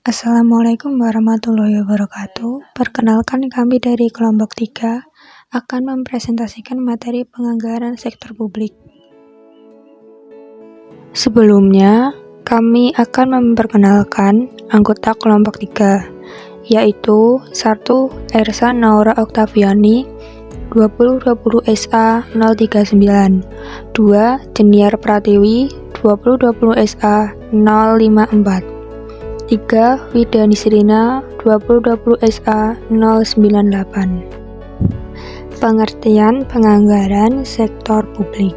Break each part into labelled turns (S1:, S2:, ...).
S1: Assalamualaikum warahmatullahi wabarakatuh. Perkenalkan, kami dari kelompok 3 akan mempresentasikan materi penganggaran sektor publik. Sebelumnya, kami akan memperkenalkan anggota kelompok 3, yaitu 1. Ersa Naura Oktaviani 2020 SA 039, 2. Jeniar Pratiwi 2020 SA 054, 3. Wida Nisrina 2020 SA 098. Pengertian penganggaran sektor publik.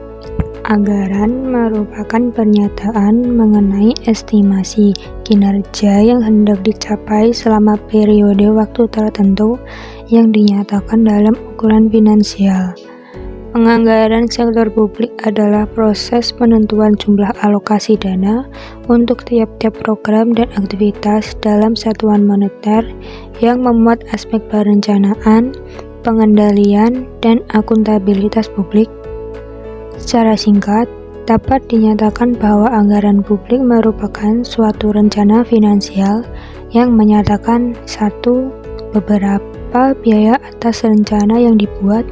S1: Anggaran merupakan pernyataan mengenai estimasi kinerja yang hendak dicapai selama periode waktu tertentu yang dinyatakan dalam ukuran finansial. Penganggaran sektor publik adalah proses penentuan jumlah alokasi dana untuk tiap-tiap program dan aktivitas dalam satuan moneter yang memuat aspek perencanaan, pengendalian, dan akuntabilitas publik. Secara singkat, dapat dinyatakan bahwa anggaran publik merupakan suatu rencana finansial yang menyatakan 1. Beberapa biaya atas rencana yang dibuat,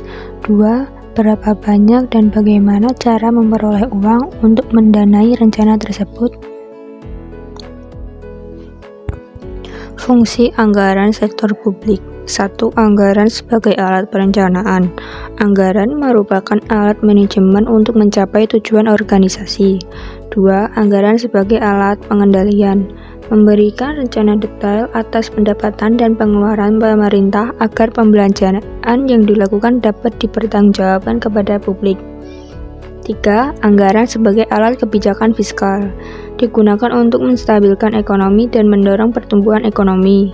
S1: 2. Berapa banyak dan bagaimana cara memperoleh uang untuk mendanai rencana tersebut. Fungsi anggaran sektor publik. 1. Anggaran sebagai alat perencanaan. Anggaran merupakan alat manajemen untuk mencapai tujuan organisasi. 2. Anggaran sebagai alat pengendalian. Memberikan rencana detail atas pendapatan dan pengeluaran pemerintah agar pembelanjaan yang dilakukan dapat dipertanggungjawabkan kepada publik. 3. Anggaran sebagai alat kebijakan fiskal. Digunakan untuk menstabilkan ekonomi dan mendorong pertumbuhan ekonomi.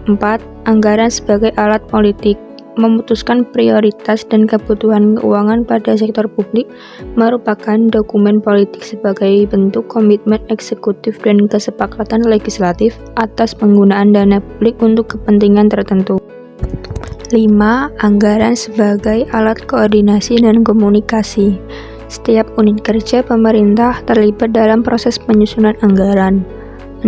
S1: 4. Anggaran sebagai alat politik. Memutuskan prioritas dan kebutuhan keuangan pada sektor publik merupakan dokumen politik sebagai bentuk komitmen eksekutif dan kesepakatan legislatif atas penggunaan dana publik untuk kepentingan tertentu. 5. Anggaran sebagai alat koordinasi dan komunikasi. Setiap unit kerja pemerintah terlibat dalam proses penyusunan anggaran. 6.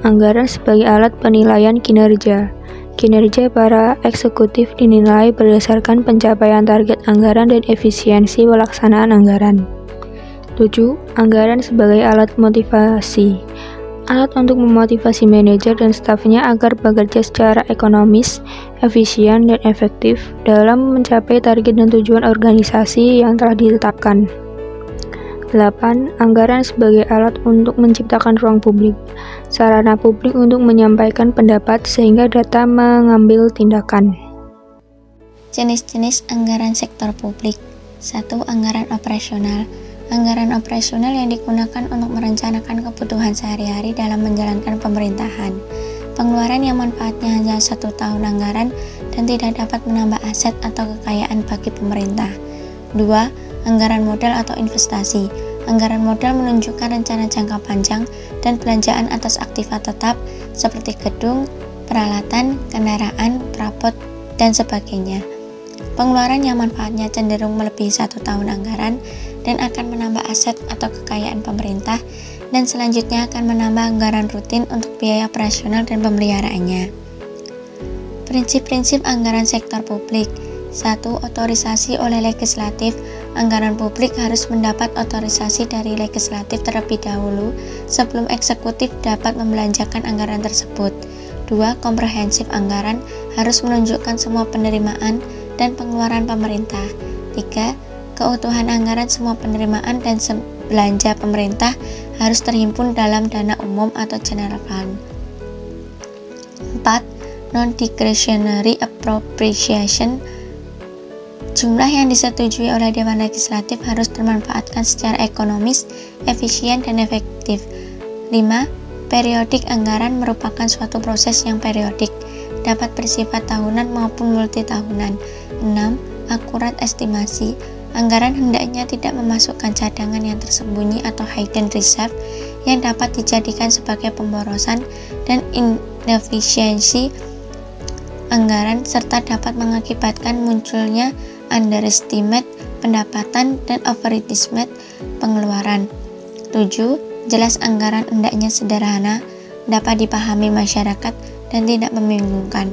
S1: Anggaran sebagai alat penilaian kinerja. Kinerja para eksekutif dinilai berdasarkan pencapaian target anggaran dan efisiensi pelaksanaan anggaran. 7. Anggaran sebagai alat motivasi. Alat untuk memotivasi manajer dan stafnya agar bekerja secara ekonomis, efisien, dan efektif dalam mencapai target dan tujuan organisasi yang telah ditetapkan. 8. Anggaran sebagai alat untuk menciptakan ruang publik, sarana publik untuk menyampaikan pendapat sehingga data mengambil tindakan.
S2: Jenis-jenis anggaran sektor publik. 1. Anggaran operasional. Anggaran operasional yang digunakan untuk merencanakan kebutuhan sehari-hari dalam menjalankan pemerintahan. Pengeluaran yang manfaatnya hanya 1 tahun anggaran dan tidak dapat menambah aset atau kekayaan bagi pemerintah. 2. Anggaran modal atau investasi. Anggaran modal menunjukkan rencana jangka panjang dan belanjaan atas aktiva tetap seperti gedung, peralatan, kendaraan, perabot, dan sebagainya. Pengeluaran yang manfaatnya cenderung melebihi 1 tahun anggaran dan akan menambah aset atau kekayaan pemerintah, dan selanjutnya akan menambah anggaran rutin untuk biaya operasional dan pemeliharaannya. Prinsip-prinsip anggaran sektor publik. 1. Otorisasi oleh legislatif. Anggaran publik harus mendapat otorisasi dari legislatif terlebih dahulu sebelum eksekutif dapat membelanjakan anggaran tersebut. 2. Komprehensif anggaran harus menunjukkan semua penerimaan dan pengeluaran pemerintah. 3. Keutuhan anggaran semua penerimaan dan belanja pemerintah harus terhimpun dalam dana umum atau general fund. 4. Non-discretionary appropriation. Jumlah yang disetujui oleh Dewan Legislatif harus termanfaatkan secara ekonomis, efisien, dan efektif. 5. Periodik anggaran merupakan suatu proses yang periodik, dapat bersifat tahunan maupun multitahunan. 6. Akurat estimasi. Anggaran hendaknya tidak memasukkan cadangan yang tersembunyi atau hidden reserve yang dapat dijadikan sebagai pemborosan dan inefisiensi anggaran serta dapat mengakibatkan munculnya underestimate pendapatan dan overestimate pengeluaran. 7. Jelas anggaran hendaknya sederhana, dapat dipahami masyarakat dan tidak membingungkan.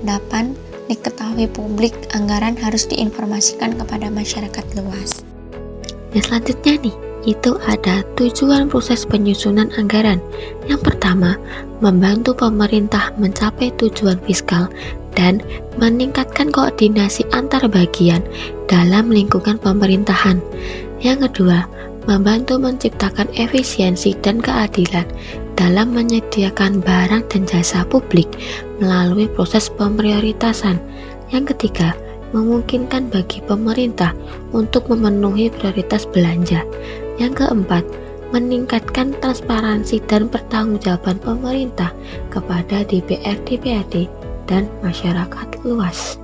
S2: 8. Diketahui publik, anggaran harus diinformasikan kepada masyarakat luas.
S3: Yang selanjutnya nih, itu ada tujuan proses penyusunan anggaran. Yang pertama, membantu pemerintah mencapai tujuan fiskal dan meningkatkan koordinasi antar bagian dalam lingkungan pemerintahan. Yang kedua, membantu menciptakan efisiensi dan keadilan dalam menyediakan barang dan jasa publik melalui proses pemprioritasan. Yang ketiga, memungkinkan bagi pemerintah untuk memenuhi prioritas belanja. Yang keempat, meningkatkan transparansi dan pertanggungjawaban pemerintah kepada DPR, DPRD, dan masyarakat luas.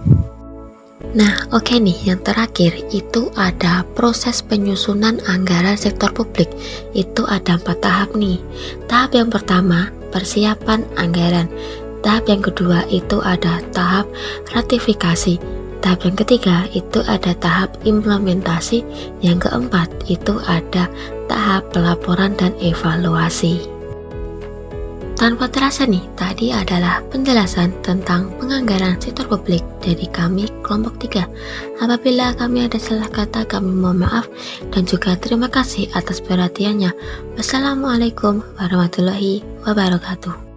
S3: Nah, oke nih, yang terakhir itu ada proses penyusunan anggaran sektor publik. Itu ada 4 tahap nih. Tahap yang pertama, persiapan anggaran. Tahap yang kedua itu ada tahap ratifikasi. Tahap yang ketiga itu ada tahap implementasi. Yang keempat itu ada tahap pelaporan dan evaluasi. Tanpa terasa nih, tadi adalah penjelasan tentang penganggaran sektor publik dari kami kelompok 3. Apabila kami ada salah kata, kami mohon maaf dan juga terima kasih atas perhatiannya. Wassalamualaikum warahmatullahi wabarakatuh.